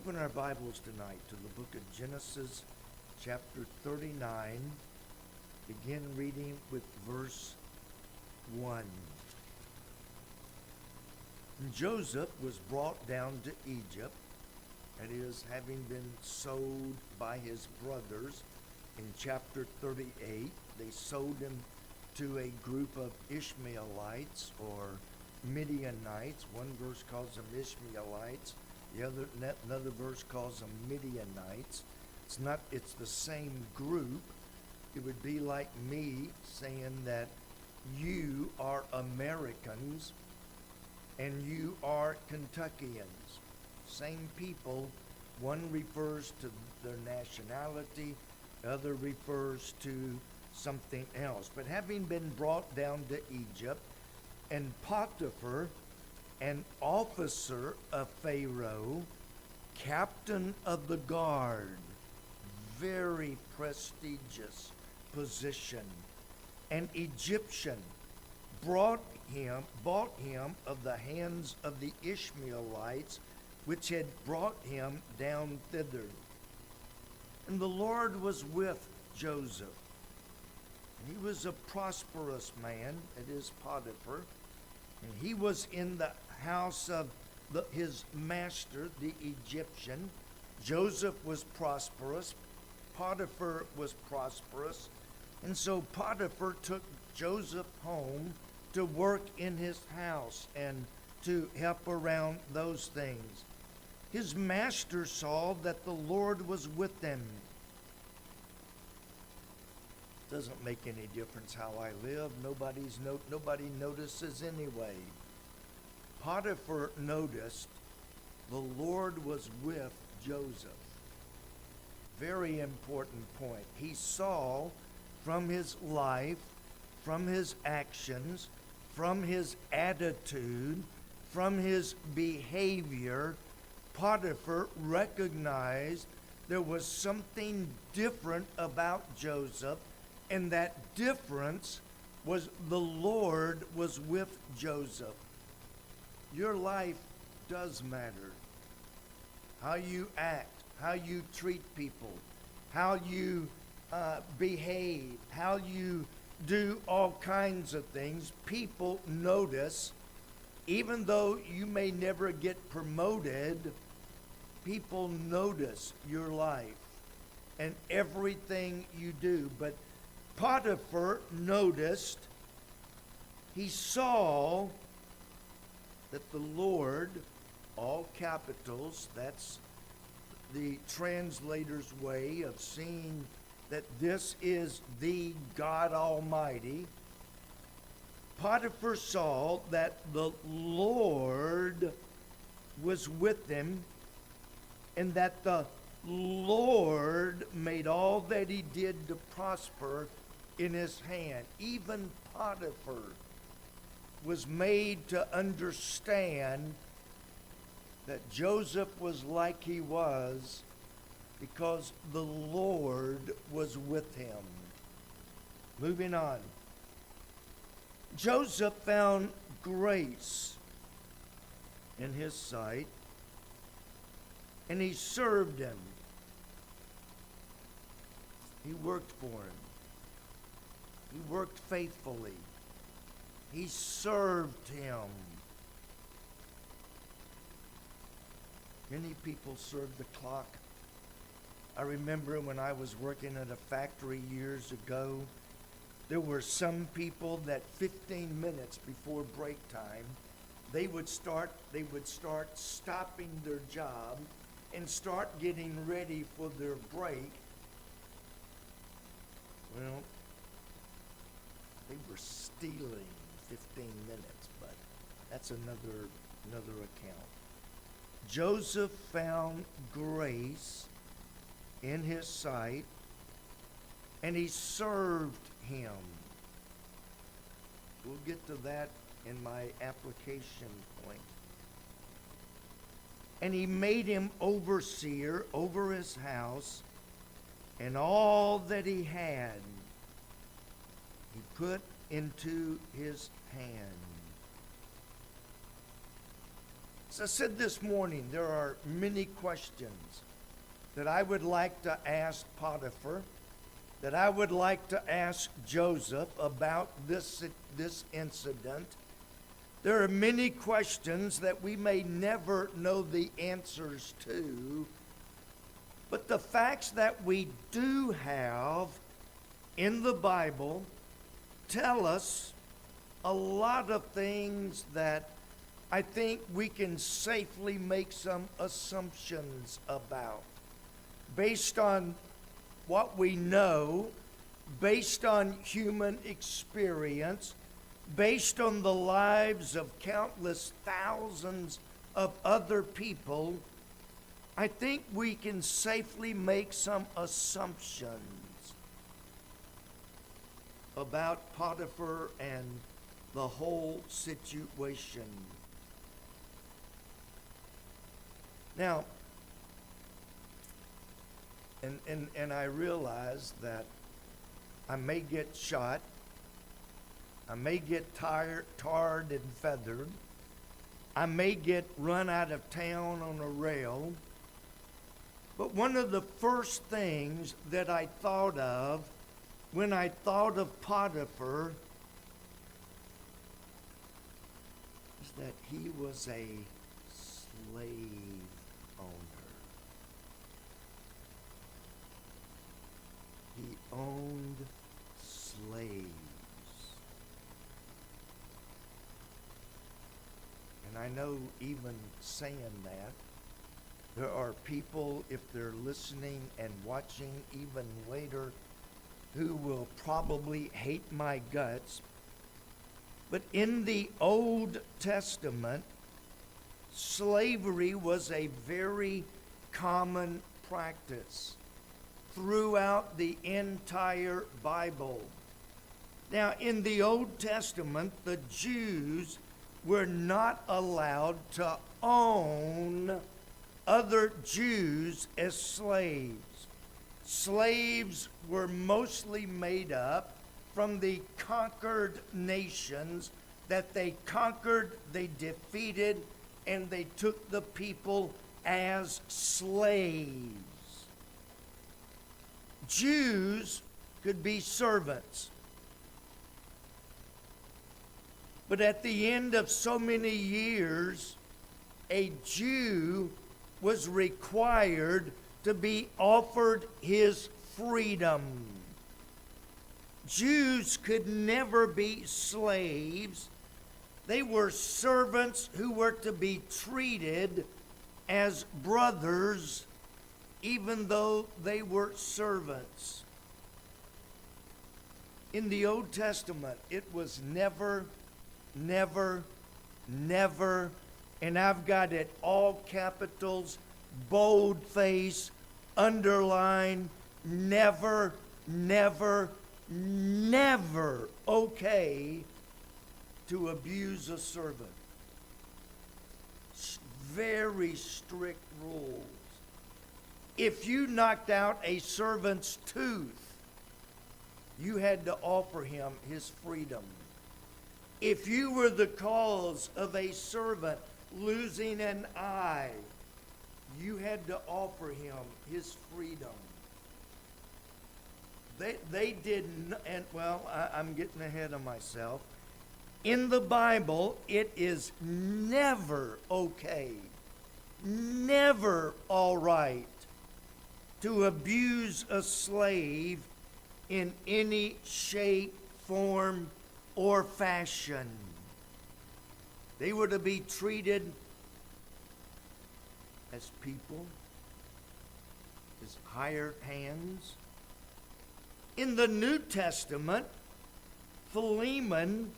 open our Bibles tonight to the book of Genesis, chapter 39. Begin reading with verse 1. Joseph was brought down to Egypt, that is, having been sold by his brothers in chapter 38. They sold him to a group of Ishmaelites or Midianites. One verse calls them Ishmaelites. Another verse calls them Midianites. It's the same group. It would be like me saying that you are Americans and you are Kentuckians. Same people. One refers to their nationality, other refers to something else. But having been brought down to Egypt, and Potiphar, an officer of Pharaoh, captain of the guard, very prestigious position, an Egyptian, bought him of the hands of the Ishmaelites, which had brought him down thither. And the Lord was with Joseph. He was a prosperous man, it is Potiphar, and he was in the house of his master, the Egyptian. Joseph was prosperous, Potiphar was prosperous, and so Potiphar took Joseph home to work in his house and to help around those things. His master saw that the Lord was with them. Doesn't make any difference how I live. Nobody notices anyway. Potiphar noticed the Lord was with Joseph. Very important point. He saw from his life, from his actions, from his attitude, from his behavior, Potiphar recognized there was something different about Joseph. And that difference was the Lord was with Joseph. Your life does matter. How you act, how you treat people, how you behave, how you do all kinds of things. People notice. Even though you may never get promoted, people notice your life and everything you do. But Potiphar noticed, he saw that the Lord, all capitals, that's the translator's way of seeing that this is the God Almighty. Potiphar saw that the Lord was with him and that the Lord made all that he did to prosper in his hand. Even Potiphar was made to understand that Joseph was like he was because the Lord was with him. Moving on. Joseph found grace in his sight, and he served him. He worked for him. He worked faithfully. He served him. Many people serve the clock. I remember when I was working at a factory years ago, there were some people that 15 minutes before break time, they would start stopping their job and start getting ready for their break. Well, they were stealing 15 minutes, but that's another account. Joseph found grace in his sight, and he served him. We'll get to that in my application point. And he made him overseer over his house, and all that he had he put into his hand. As I said this morning, there are many questions that I would like to ask Potiphar, that I would like to ask Joseph about this incident. There are many questions that we may never know the answers to, but the facts that we do have in the Bible tell us a lot of things that I think we can safely make some assumptions about. Based on what we know, based on human experience, based on the lives of countless thousands of other people, I think we can safely make some assumptions about Potiphar and the whole situation. Now, and I realize that I may get shot, I may get tarred and feathered, I may get run out of town on a rail, but one of the first things that I thought of when I thought of Potiphar is that he was a slave owner. He owned slaves. And I know even saying that, there are people, if they're listening and watching even later, who will probably hate my guts. But in the Old Testament, slavery was a very common practice throughout the entire Bible. Now, in the Old Testament, the Jews were not allowed to own other Jews as slaves. Slaves were mostly made up from the conquered nations that they conquered, they defeated, and they took the people as slaves. Jews could be servants. But at the end of so many years, a Jew was required to be offered his freedom. Jews could never be slaves. They were servants who were to be treated as brothers, even though they were servants. In the Old Testament, it was never, and I've got it all capitals, boldface, underline, never okay to abuse a servant. Very strict rules. If you knocked out a servant's tooth, you had to offer him his freedom. If you were the cause of a servant losing an eye, you had to offer him his freedom. They didn't, and well, I'm getting ahead of myself. In the Bible, it is never okay, never all right to abuse a slave in any shape, form, or fashion. They were to be treated as people, as hired hands. In the New Testament, Philemon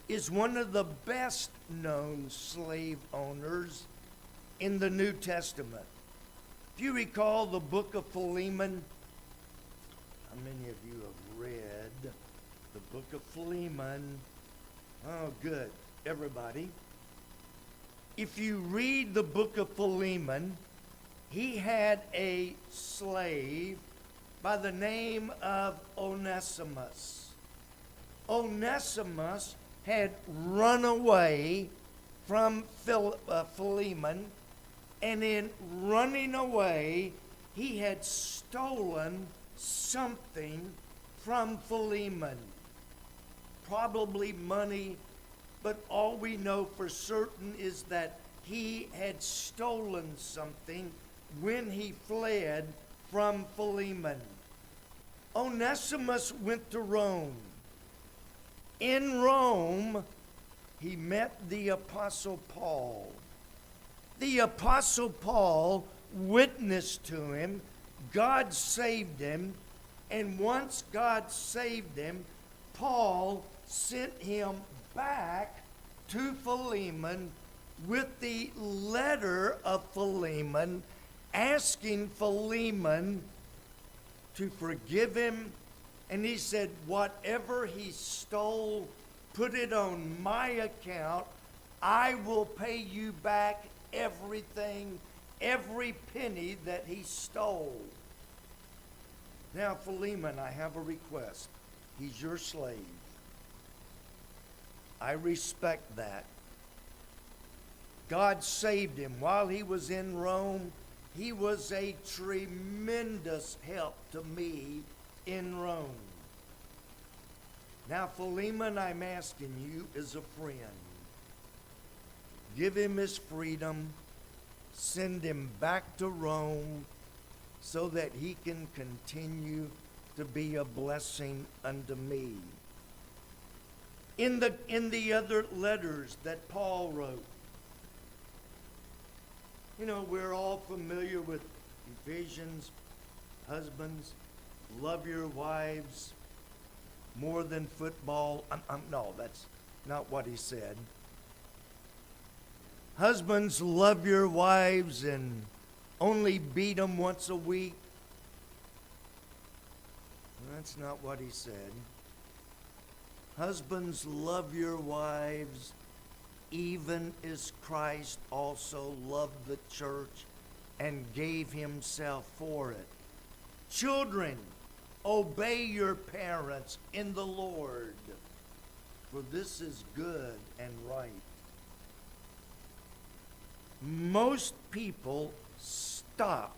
is one of the best known slave owners in the New Testament. If you recall the book of Philemon, how many of you have read the book of Philemon? Oh, good. Everybody. If you read the book of Philemon, he had a slave by the name of Onesimus. Onesimus had run away from Philemon, and in running away, he had stolen something from Philemon. Probably money, but all we know for certain is that he had stolen something when he fled from Philemon. Onesimus went to Rome. In Rome, he met the Apostle Paul. The Apostle Paul witnessed to him. God saved him. And once God saved him, Paul sent him back to Philemon with the letter of Philemon, asking Philemon to forgive him. And he said, whatever he stole, put it on my account. I will pay you back everything, every penny that he stole. Now, Philemon, I have a request. He's your slave. I respect that. God saved him while he was in Rome. He was a tremendous help to me in Rome. Now, Philemon, I'm asking you as a friend, give him his freedom, send him back to Rome so that he can continue to be a blessing unto me. In the other letters that Paul wrote, you know, we're all familiar with Ephesians. Husbands, love your wives more than football. No, that's not what he said. Husbands, love your wives and only beat them once a week. That's not what he said. Husbands, love your wives, even as Christ also loved the church and gave himself for it. Children, obey your parents in the Lord, for this is good and right. Most people stop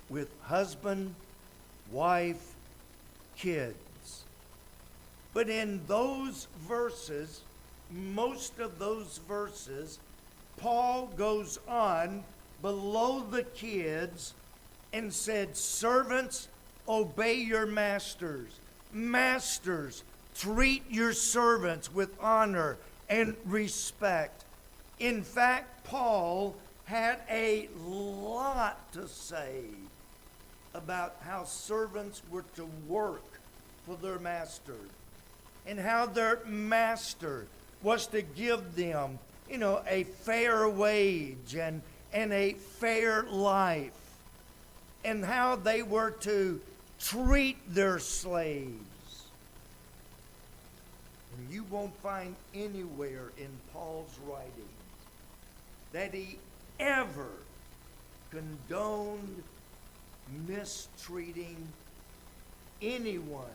with husband, wife, kids. But in those verses, most of those verses, Paul goes on below the kids and said, servants, obey your masters. Masters, treat your servants with honor and respect. In fact, Paul had a lot to say about how servants were to work for their master and how their master was to give them, a fair wage and a fair life, and how they were to treat their slaves. And you won't find anywhere in Paul's writings that he ever condoned mistreating anyone.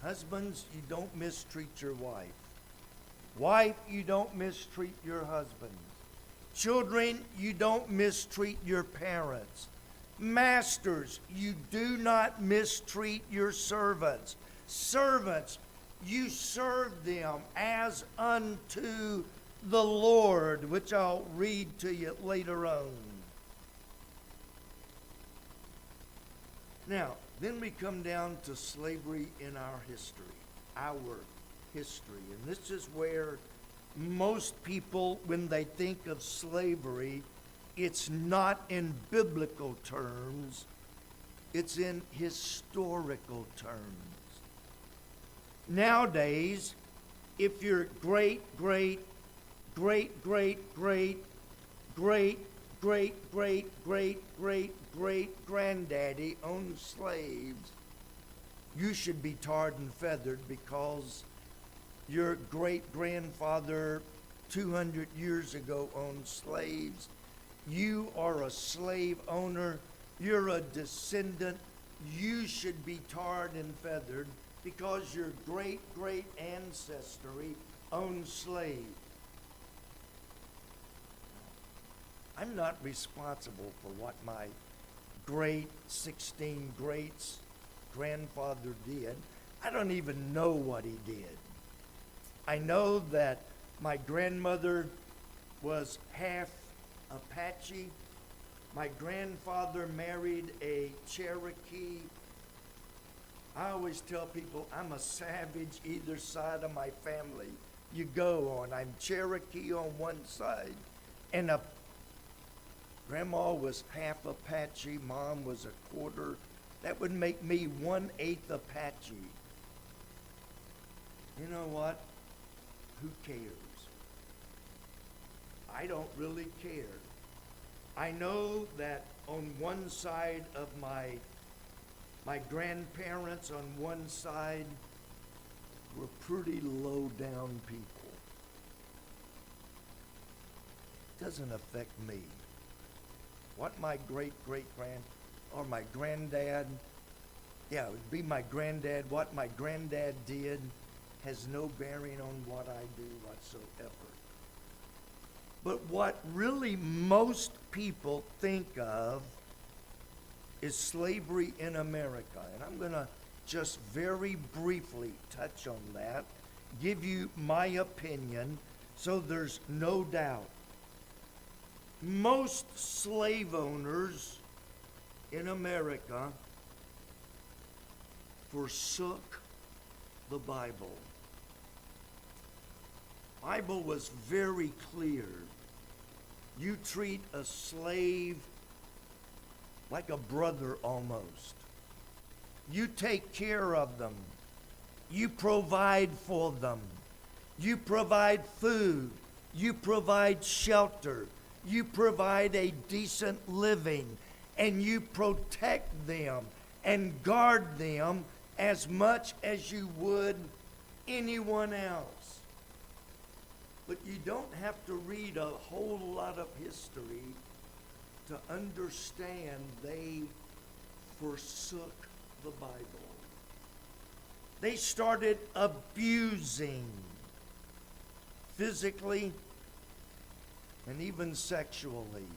Husbands, you don't mistreat your wife. Wife, you don't mistreat your husband. Children, you don't mistreat your parents. Masters, you do not mistreat your servants. Servants, you serve them as unto the Lord, which I'll read to you later on. Now, then we come down to slavery in our history. And this is where most people, when they think of slavery, it's not in biblical terms, it's in historical terms. Nowadays, if your great granddaddy owned slaves, you should be tarred and feathered because your great-grandfather 200 years ago owned slaves. You are a slave owner. You're a descendant. You should be tarred and feathered because your great ancestry own slave. I'm not responsible for what my great 16 greats grandfather did. I don't even know what he did. I know that my grandmother was half Apache. My grandfather married a Cherokee. I always tell people I'm a savage either side of my family you go on. I'm Cherokee on one side, and Grandma was half Apache, Mom was a quarter. That would make me 1/8 Apache. You know what? Who cares? I don't really care. I know that on one side of my grandparents on one side were pretty low down people. Doesn't affect me. What my great-great-grand or my granddad, it would be my granddad, what my granddad did has no bearing on what I do whatsoever. But what really most people think of is slavery in America. And I'm going to just very briefly touch on that, give you my opinion so there's no doubt. Most slave owners in America forsook the Bible. Bible was very clear. You treat a slave like a brother almost. You take care of them. You provide for them. You provide food. You provide shelter. You provide a decent living. And you protect them and guard them as much as you would anyone else. But you don't have to read a whole lot of history to understand they forsook the Bible. They started abusing physically and even sexually.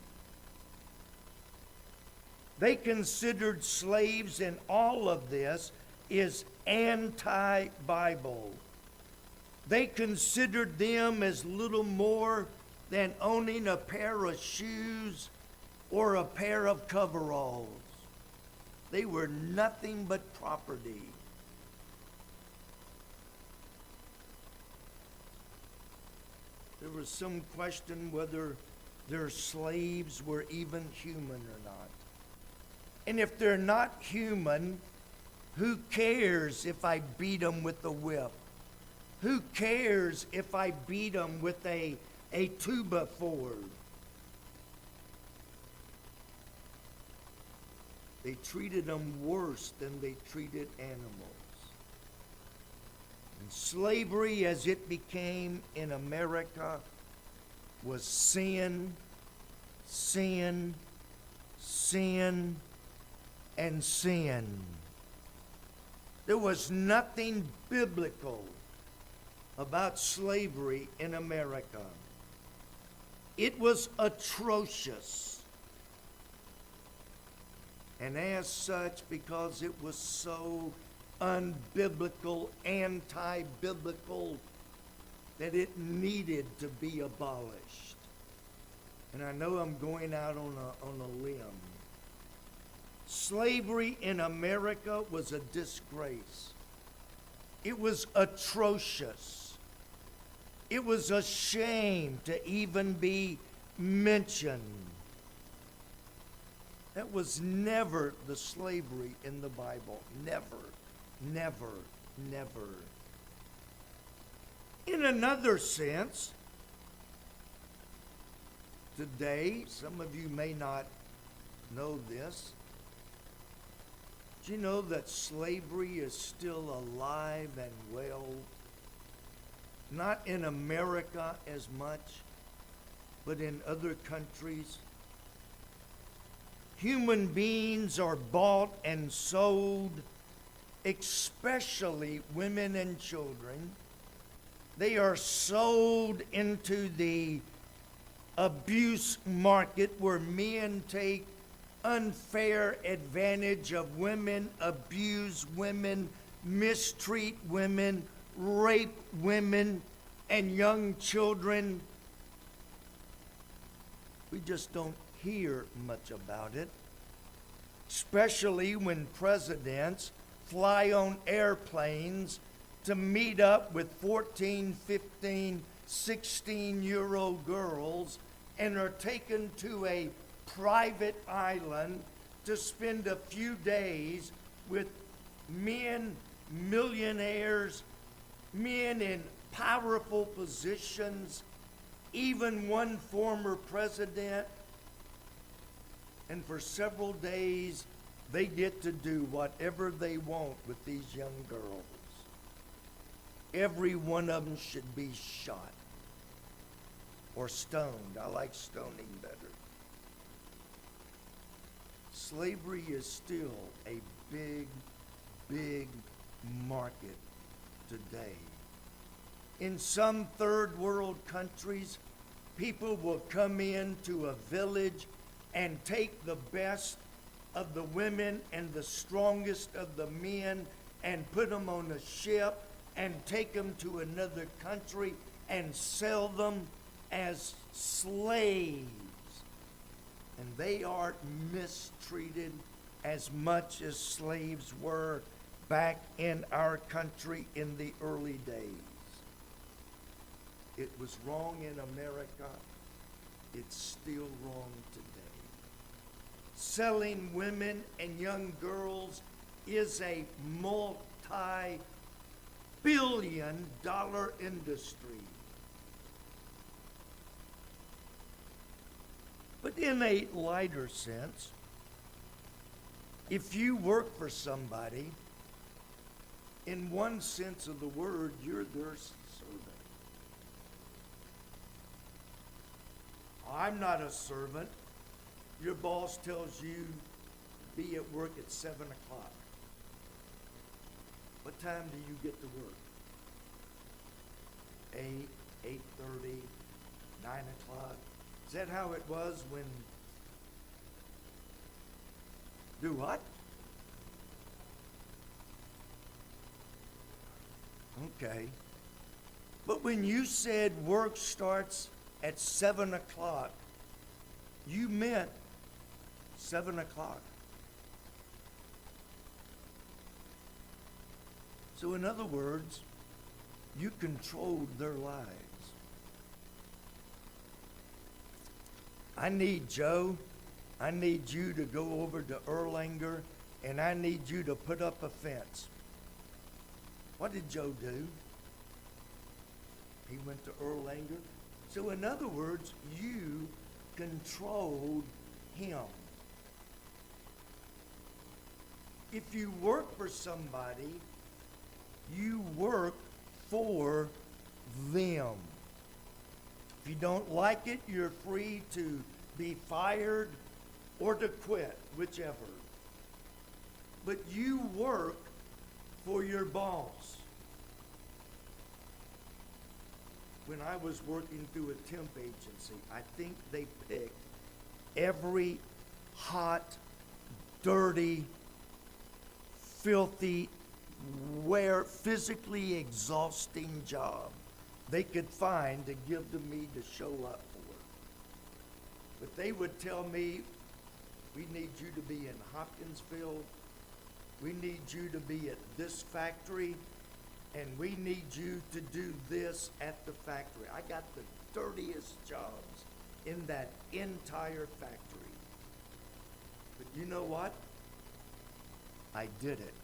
They considered slaves, and all of this is anti-Bible. They considered them as little more than owning a pair of shoes or a pair of coveralls. They were nothing but property. There was some question whether their slaves were even human or not. And if they're not human, who cares if I beat them with a whip? Who cares if I beat them with a 2x4? They treated them worse than they treated animals. And slavery, as it became in America, was sin, sin, sin, and sin. There was nothing biblical about slavery in America. It was atrocious. And as such, because it was so unbiblical, anti-biblical, that it needed to be abolished. And I know I'm going out on a limb. Slavery in America was a disgrace. It was atrocious. It was a shame to even be mentioned. That was never the slavery in the Bible. Never, never, never. In another sense, today, some of you may not know this. Do you know that slavery is still alive and well? Not in America as much, but in other countries. Human beings are bought and sold, especially women and children, They are sold into the abuse market where men take unfair advantage of women, abuse women, mistreat women, rape women, and young children. We just don't hear much about it, especially when presidents fly on airplanes to meet up with 14, 15, 16-year-old girls and are taken to a private island to spend a few days with men, millionaires, men in powerful positions, even one former president. And for several days, they get to do whatever they want with these young girls. Every one of them should be shot or stoned. I like stoning better. Slavery is still a big, big market today. In some third world countries, people will come into a village and take the best of the women and the strongest of the men and put them on a ship and take them to another country and sell them as slaves. And they are mistreated as much as slaves were back in our country in the early days. It was wrong in America. It's still wrong today. Selling women and young girls is a multi-billion-dollar industry. But in a lighter sense, if you work for somebody, in one sense of the word, you're their servant. I'm not a servant. Your boss tells you be at work at 7 o'clock. What time do you get to work? 8, 8:30, 9 o'clock. Is that how it was when... Do what? Okay. But when you said work starts at 7 o'clock, you meant 7 o'clock. So in other words, you controlled their lives. I need Joe, I need you to go over to Erlanger, and I need you to put up a fence. What did Joe do? He went to Erlanger. So in other words, you controlled him. If you work for somebody, you work for them. If you don't like it, you're free to be fired or to quit, whichever. But you work for your boss. When I was working through a temp agency, I think they picked every hot, dirty, filthy, physically exhausting job they could find to give to me to show up for. But they would tell me, we need you to be in Hopkinsville, we need you to be at this factory, and we need you to do this at the factory. I got the dirtiest jobs in that entire factory. But you know what? I did it.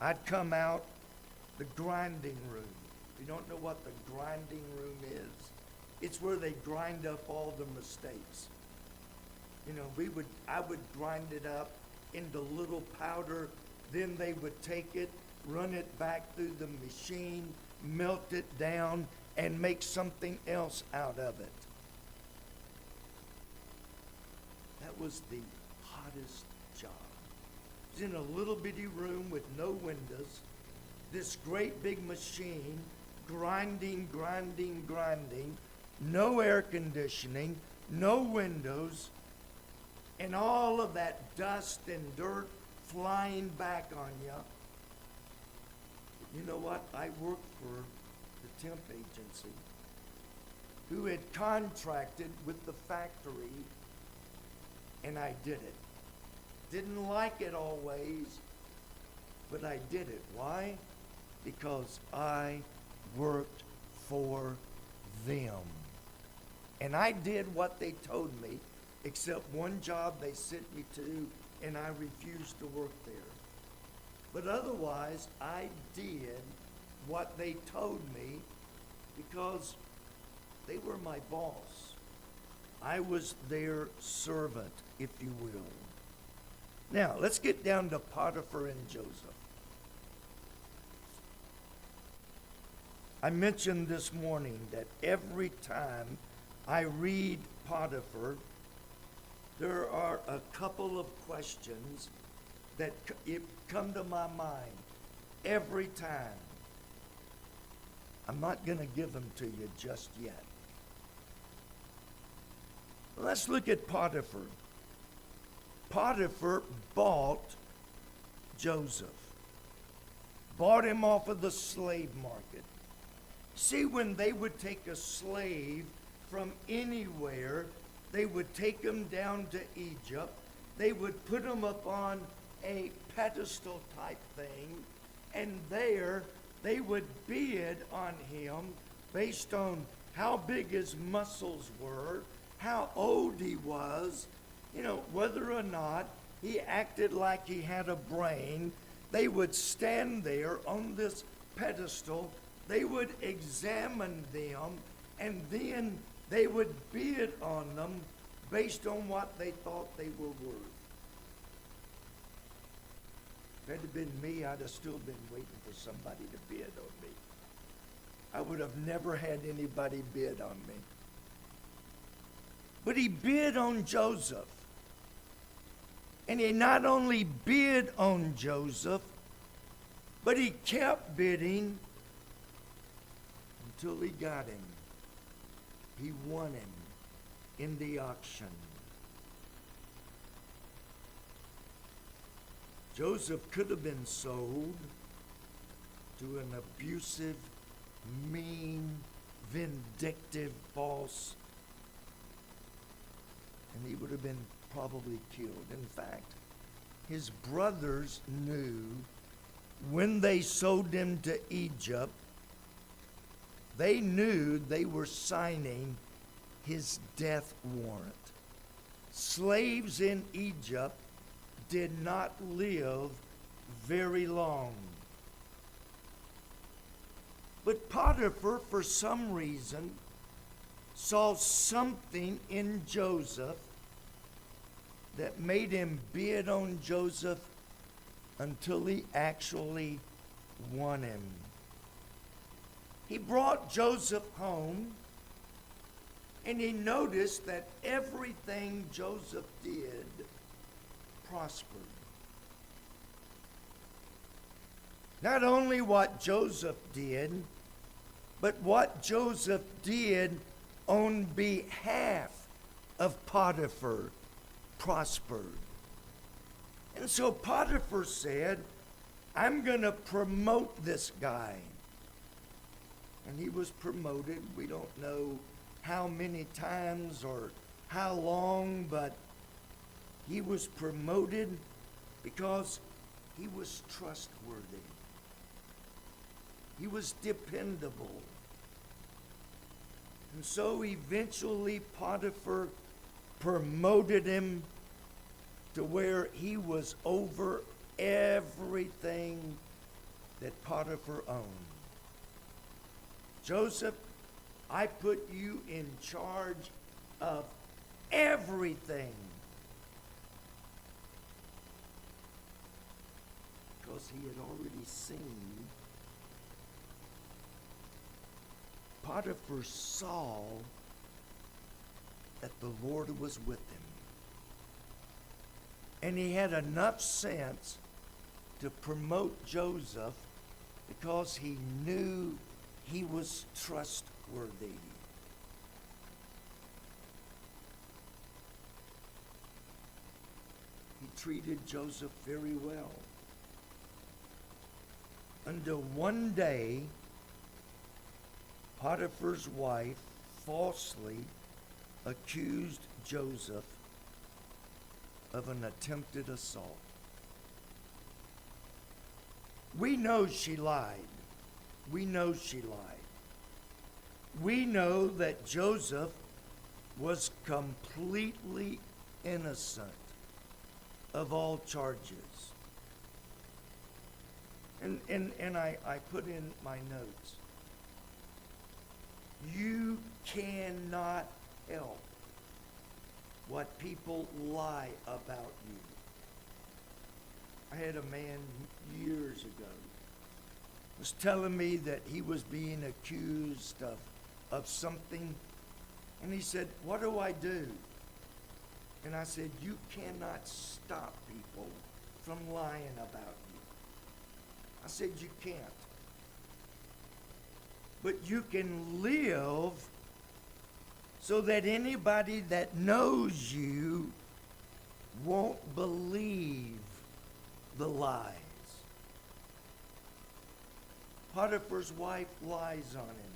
I'd come out the grinding room. If you don't know what the grinding room is, it's where they grind up all the mistakes. You know, I would grind it up into little powder, then they would take it, run it back through the machine, melt it down, and make something else out of it. That was the hottest job. It was in a little bitty room with no windows, this great big machine grinding, grinding, grinding, no air conditioning, no windows, and all of that dust and dirt flying back on you. You know what? I worked for the temp agency who had contracted with the factory, and I did it. Didn't like it always, but I did it. Why? Because I worked for them. And I did what they told me, except one job they sent me to, and I refused to work there. But otherwise, I did what they told me because they were my boss. I was their servant, if you will. Now, let's get down to Potiphar and Joseph. I mentioned this morning that every time I read Potiphar, there are a couple of questions that come to my mind every time. I'm not going to give them to you just yet. Let's look at Potiphar. Potiphar bought Joseph. Bought him off of the slave market. See, when they would take a slave from anywhere, they would take him down to Egypt. They would put him up on a pedestal type thing, and there they would bid on him based on how big his muscles were, how old he was, whether or not he acted like he had a brain. They would stand there on this pedestal. They would examine them, and then they would bid on them based on what they thought they were worth. If it had been me, I'd have still been waiting for somebody to bid on me. I would have never had anybody bid on me. But he bid on Joseph. And he not only bid on Joseph, but he kept bidding until he got him. He won him in the auction. Joseph could have been sold to an abusive, mean, vindictive boss, and he would have been probably killed. In fact, his brothers knew when they sold him to Egypt, they knew they were signing his death warrant. Slaves in Egypt did not live very long. But Potiphar, for some reason, saw something in Joseph that made him bid on Joseph until he actually won him. He brought Joseph home, and he noticed that everything Joseph did prospered. Not only what Joseph did, but what Joseph did on behalf of Potiphar prospered. And so Potiphar said, I'm going to promote this guy. And he was promoted. We don't know how many times or how long, but he was promoted because he was trustworthy. He was dependable. And so eventually Potiphar promoted him to where he was over everything that Potiphar owned. Joseph, I put you in charge of everything. Because he had already seen. Potiphar saw that the Lord was with him. And he had enough sense to promote Joseph because he knew he was trustworthy. He treated Joseph very well. Until one day, Potiphar's wife falsely accused Joseph of an attempted assault. We know she lied. We know she lied. We know that Joseph was completely innocent of all charges. And I put in my notes, you cannot help what people lie about you. I had a man years ago was telling me that he was being accused of something, and he said, "What do I do?" And I said, "You cannot stop people from lying about you." I said, "You can't. But you can live so that anybody that knows you won't believe the lies." Potiphar's wife lies on him.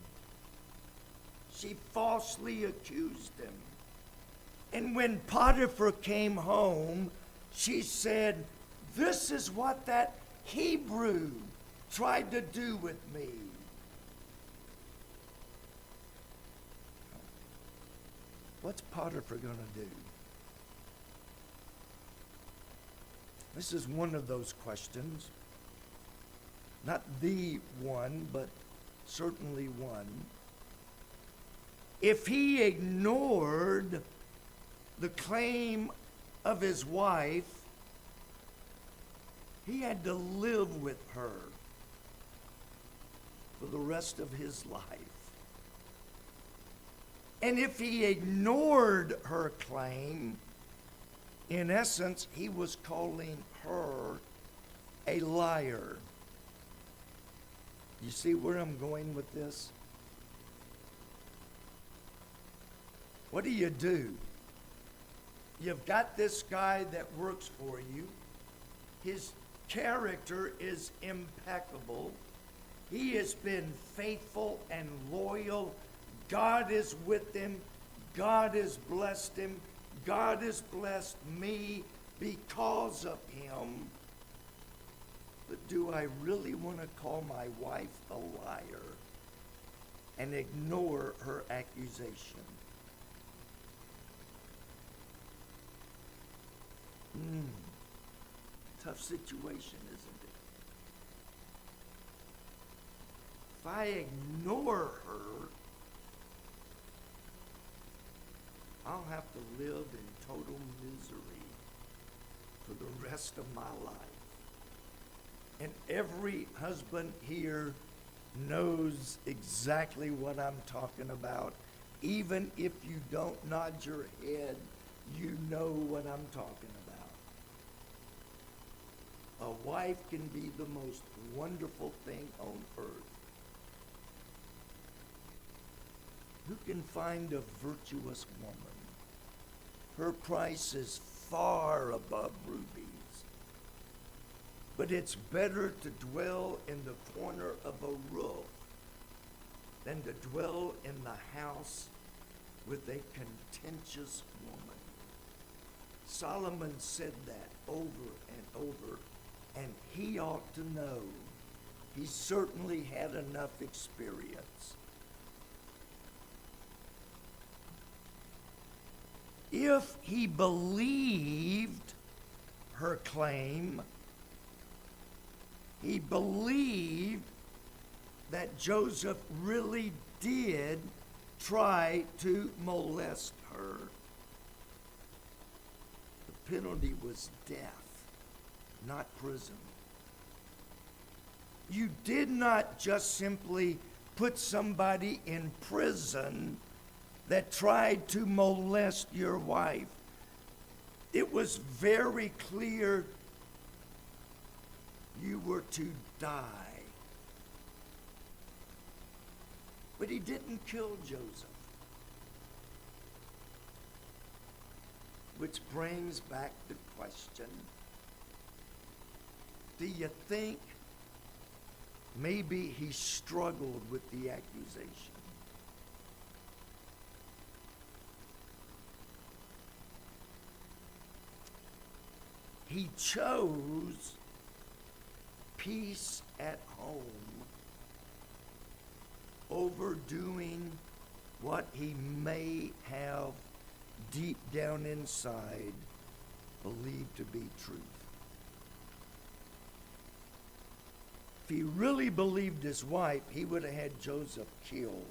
She falsely accused him. And when Potiphar came home, she said, "This is what that Hebrew tried to do with me." What's Potiphar going to do? This is one of those questions. Not the one, but certainly one. If he ignored the claim of his wife, he had to live with her for the rest of his life. And if he ignored her claim, in essence, he was calling her a liar. You see where I'm going with this? What do? You've got this guy that works for you. His character is impeccable. He has been faithful and loyal. God is with him. God has blessed him. God has blessed me because of him. But do I really want to call my wife a liar and ignore her accusation? Tough situation, isn't it? If I ignore her, I'll have to live in total misery for the rest of my life. And every husband here knows exactly what I'm talking about. Even if you don't nod your head, you know what I'm talking about. A wife can be the most wonderful thing on earth. Who can find a virtuous woman? Her price is far above rubies. But it's better to dwell in the corner of a roof than to dwell in the house with a contentious woman. Solomon said that over and over, and he ought to know. He certainly had enough experience. If he believed her claim, he believed that Joseph really did try to molest her. The penalty was death, not prison. You did not just simply put somebody in prison that tried to molest your wife. It was very clear you were to die. But he didn't kill Joseph. Which brings back the question, do you think maybe he struggled with the accusation? He chose peace at home over doing what he may have deep down inside believed to be truth. If he really believed his wife, he would have had Joseph killed.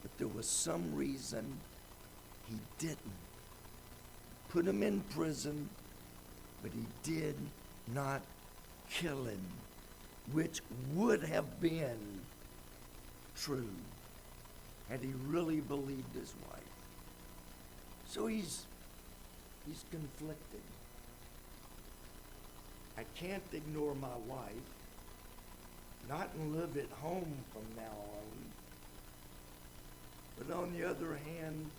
But there was some reason he didn't. Put him in prison, but he did not kill him, which would have been true had he really believed his wife. So he's conflicted. I can't ignore my wife, not and live at home from now on. But on the other hand,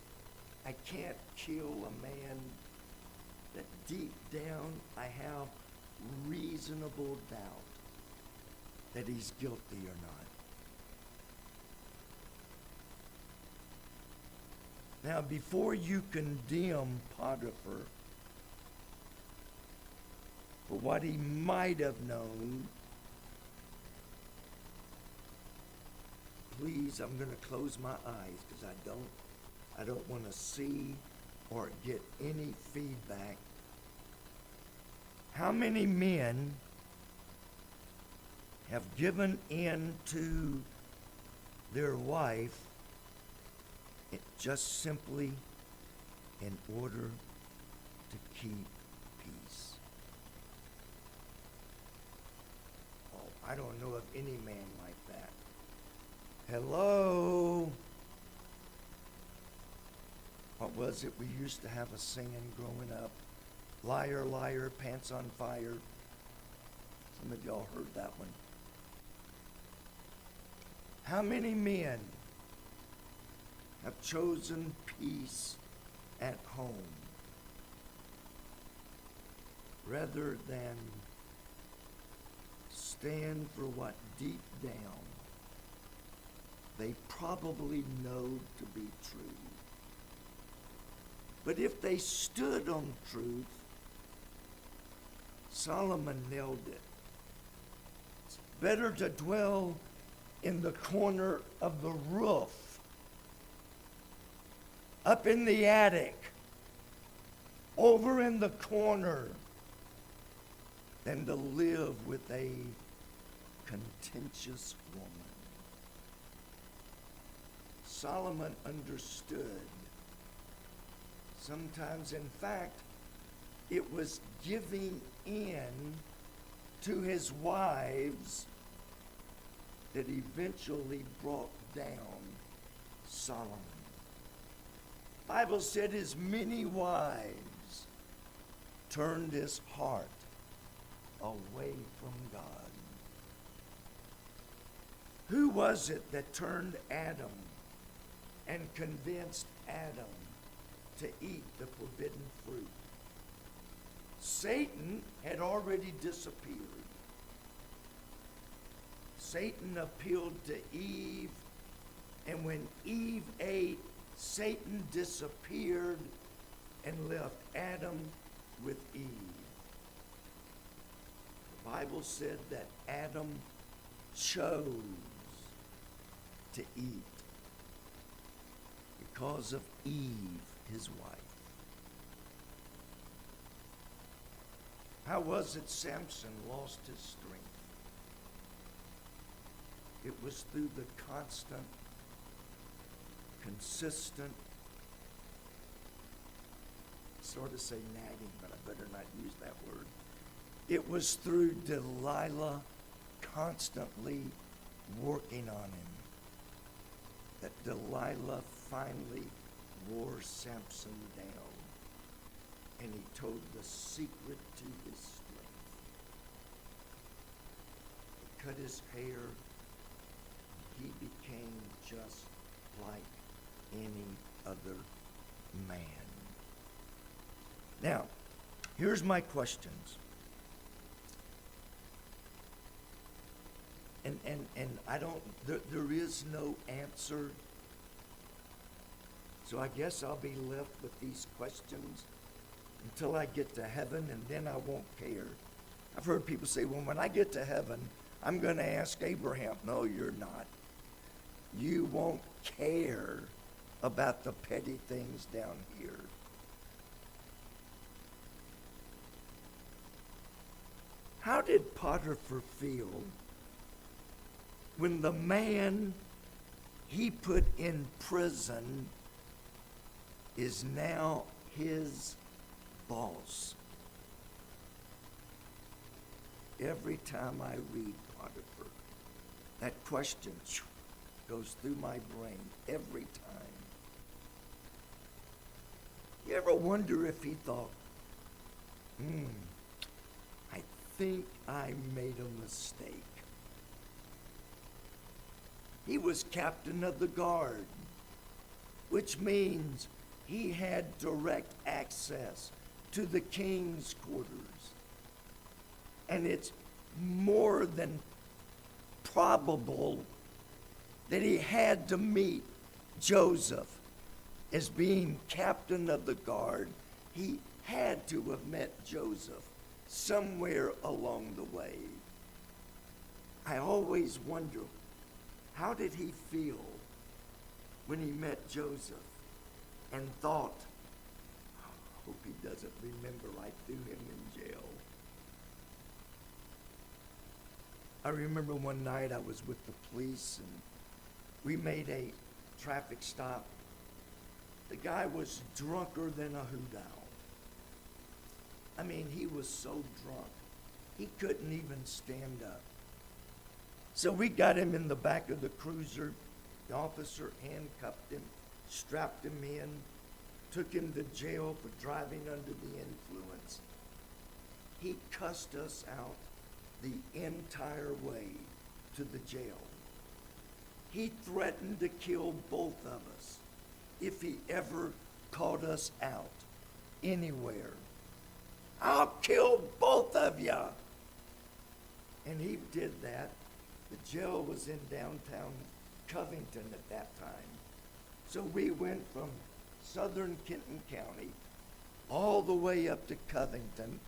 I can't kill a man that deep down I have reasonable doubt that he's guilty or not. Now, before you condemn Potiphar for what he might have known, please, I'm going to close my eyes because I don't want to see or get any feedback. How many men have given in to their wife just simply in order to keep peace? Oh, I don't know of any man like that. Hello? What was it? We used to have a saying growing up. Liar, liar, pants on fire. Some of y'all heard that one. How many men have chosen peace at home rather than stand for what deep down they probably know to be true? But if they stood on truth, Solomon nailed it. It's better to dwell in the corner of the roof, up in the attic, over in the corner, than to live with a contentious woman. Solomon understood. Sometimes, in fact, it was giving in to his wives that eventually brought down Solomon. The Bible said his many wives turned his heart away from God. Who was it that turned Adam and convinced Adam to eat the forbidden fruit? Satan had already disappeared. Satan appealed to Eve, and when Eve ate, Satan disappeared and left Adam with Eve. The Bible said that Adam chose to eat because of Eve, his wife. How was it Samson lost his strength? It was through the constant, consistent, sort of say nagging, but I better not use that word. It was through Delilah constantly working on him that Delilah finally wore Samson down. And he told the secret to his strength. He cut his hair, he became just like any other man. Now, here's my questions. And I don't, there is no answer. So I guess I'll be left with these questions until I get to heaven, and then I won't care. I've heard people say, well, when I get to heaven, I'm going to ask Abraham. No, you're not. You won't care about the petty things down here. How did Potiphar feel when the man he put in prison is now his boss? Every time I read Potiphar, that question goes through my brain every time. You ever wonder if he thought, I think I made a mistake? He was captain of the guard, which means he had direct access to the king's quarters. And it's more than probable that he had to meet Joseph as being captain of the guard. He had to have met Joseph somewhere along the way. I always wonder, how did he feel when he met Joseph and thought, I hope he doesn't remember I threw him in jail? I remember one night I was with the police and we made a traffic stop. The guy was drunker than a hoot owl. I mean, he was so drunk, he couldn't even stand up. So we got him in the back of the cruiser. The officer handcuffed him, strapped him in, took him to jail for driving under the influence. He cussed us out the entire way to the jail. He threatened to kill both of us if he ever caught us out anywhere. I'll kill both of you. And he did that. The jail was in downtown Covington at that time. So we went from southern Kenton County all the way up to Covington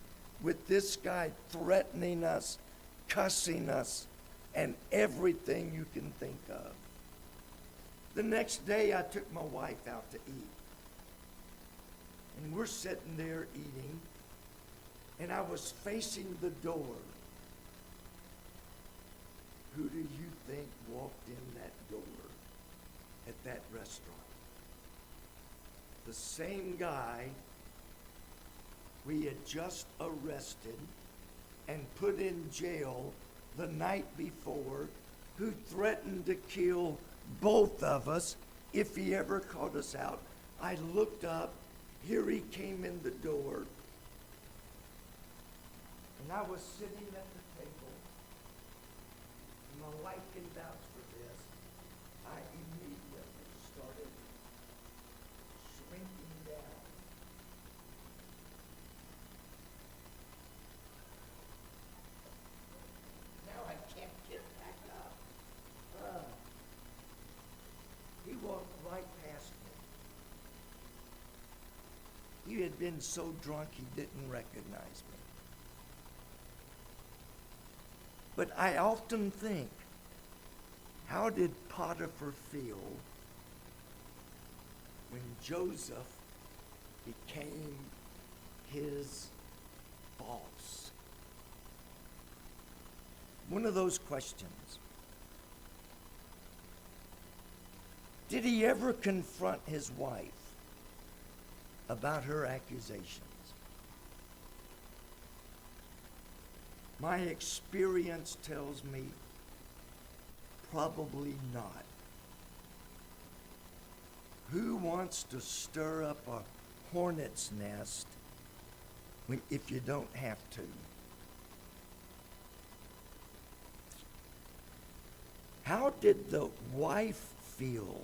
with this guy threatening us, cussing us, and everything you can think of. The next day I took my wife out to eat. And we're sitting there eating, and I was facing the door. Who do you think walked in that door at that restaurant? The same guy we had just arrested and put in jail the night before, who threatened to kill both of us if he ever caught us out. I looked up, here he came in the door, and I was sitting at the table. My wife can vouch for this. I immediately started shrinking down. Now I can't get back up. He walked right past me. He had been so drunk he didn't recognize me. But I often think, how did Potiphar feel when Joseph became his boss? One of those questions. Did he ever confront his wife about her accusations? My experience tells me probably not. Who wants to stir up a hornet's nest if you don't have to? How did the wife feel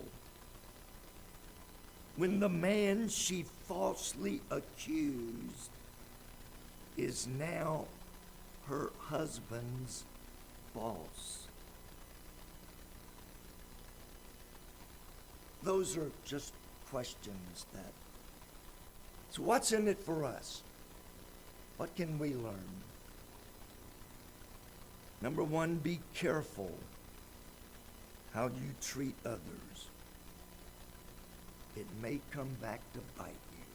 when the man she falsely accused is now her husband's boss? Those are just questions that. So what's in it for us? What can we learn? Number one, be careful how you treat others. It may come back to bite you.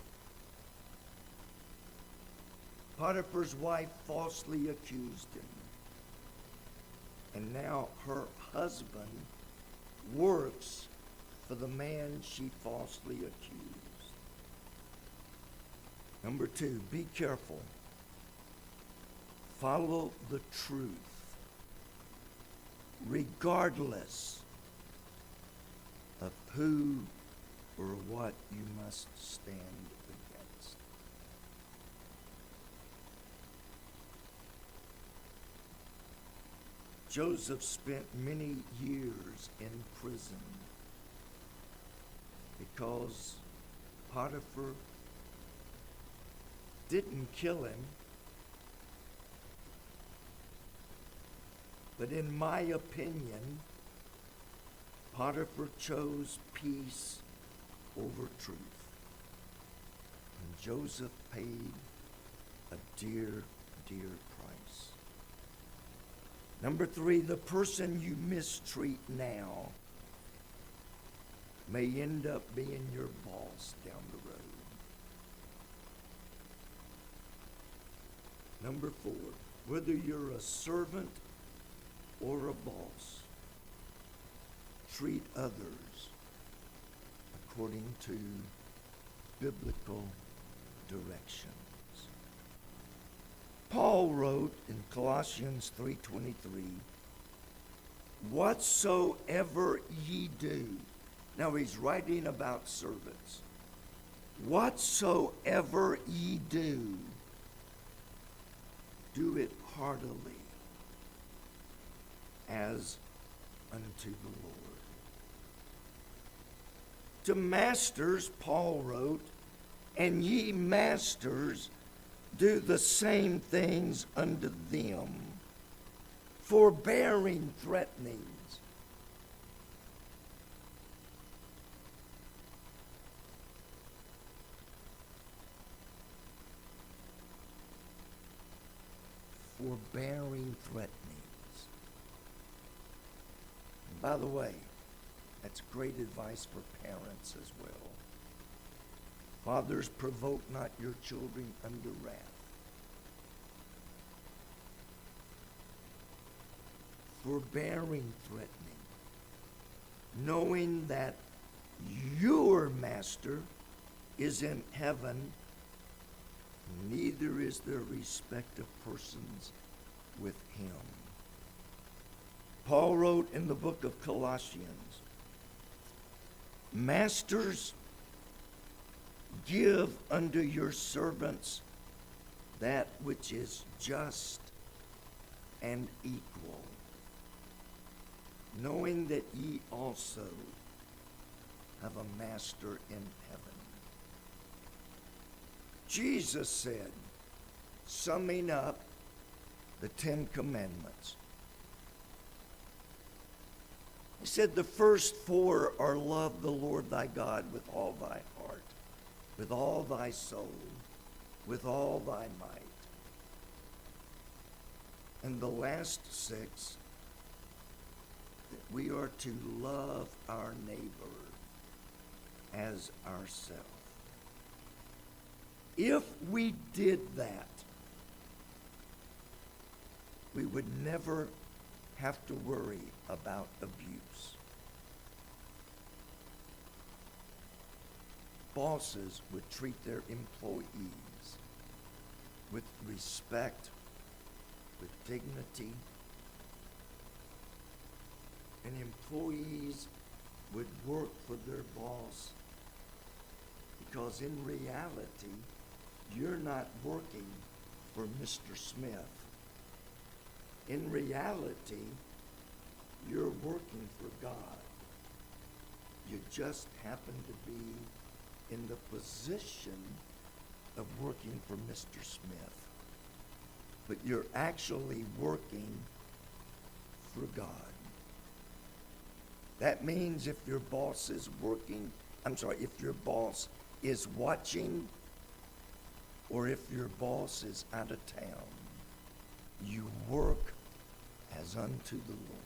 Potiphar's wife falsely accused him. And now her husband works for the man she falsely accused. Number two, be careful. Follow the truth, regardless of who or what you must stand against. Joseph spent many years in prison because Potiphar didn't kill him, but in my opinion, Potiphar chose peace over truth. And Joseph paid a dear, dear price. Number three, the person you mistreat now may end up being your boss down the road. Number four, whether you're a servant or a boss, treat others according to biblical directions. Paul wrote in Colossians 3:23, whatsoever ye do. Now he's writing about servants. Whatsoever ye do, do it heartily as unto the Lord. To masters, Paul wrote, and ye masters, do the same things unto them, forbearing threatenings. Forbearing threatenings. And by the way, that's great advice for parents as well. Fathers, provoke not your children unto wrath. Forbearing threatening, knowing that your master is in heaven, neither is there respect of persons with him. Paul wrote in the book of Colossians, masters, give unto your servants that which is just and equal, knowing that ye also have a master in heaven. Jesus said, summing up the 10 Commandments, he said the first 4 are love the Lord thy God with all thy heart, with all thy soul, with all thy might. And the last 6, that we are to love our neighbor as ourselves. If we did that, we would never have to worry about abuse. Bosses would treat their employees with respect, with dignity, and employees would work for their boss because in reality, you're not working for Mr. Smith. In reality, you're working for God. You just happen to be in the position of working for Mr. Smith. But you're actually working for God. That means if your boss is if your boss is watching, or if your boss is out of town, you work as unto the Lord.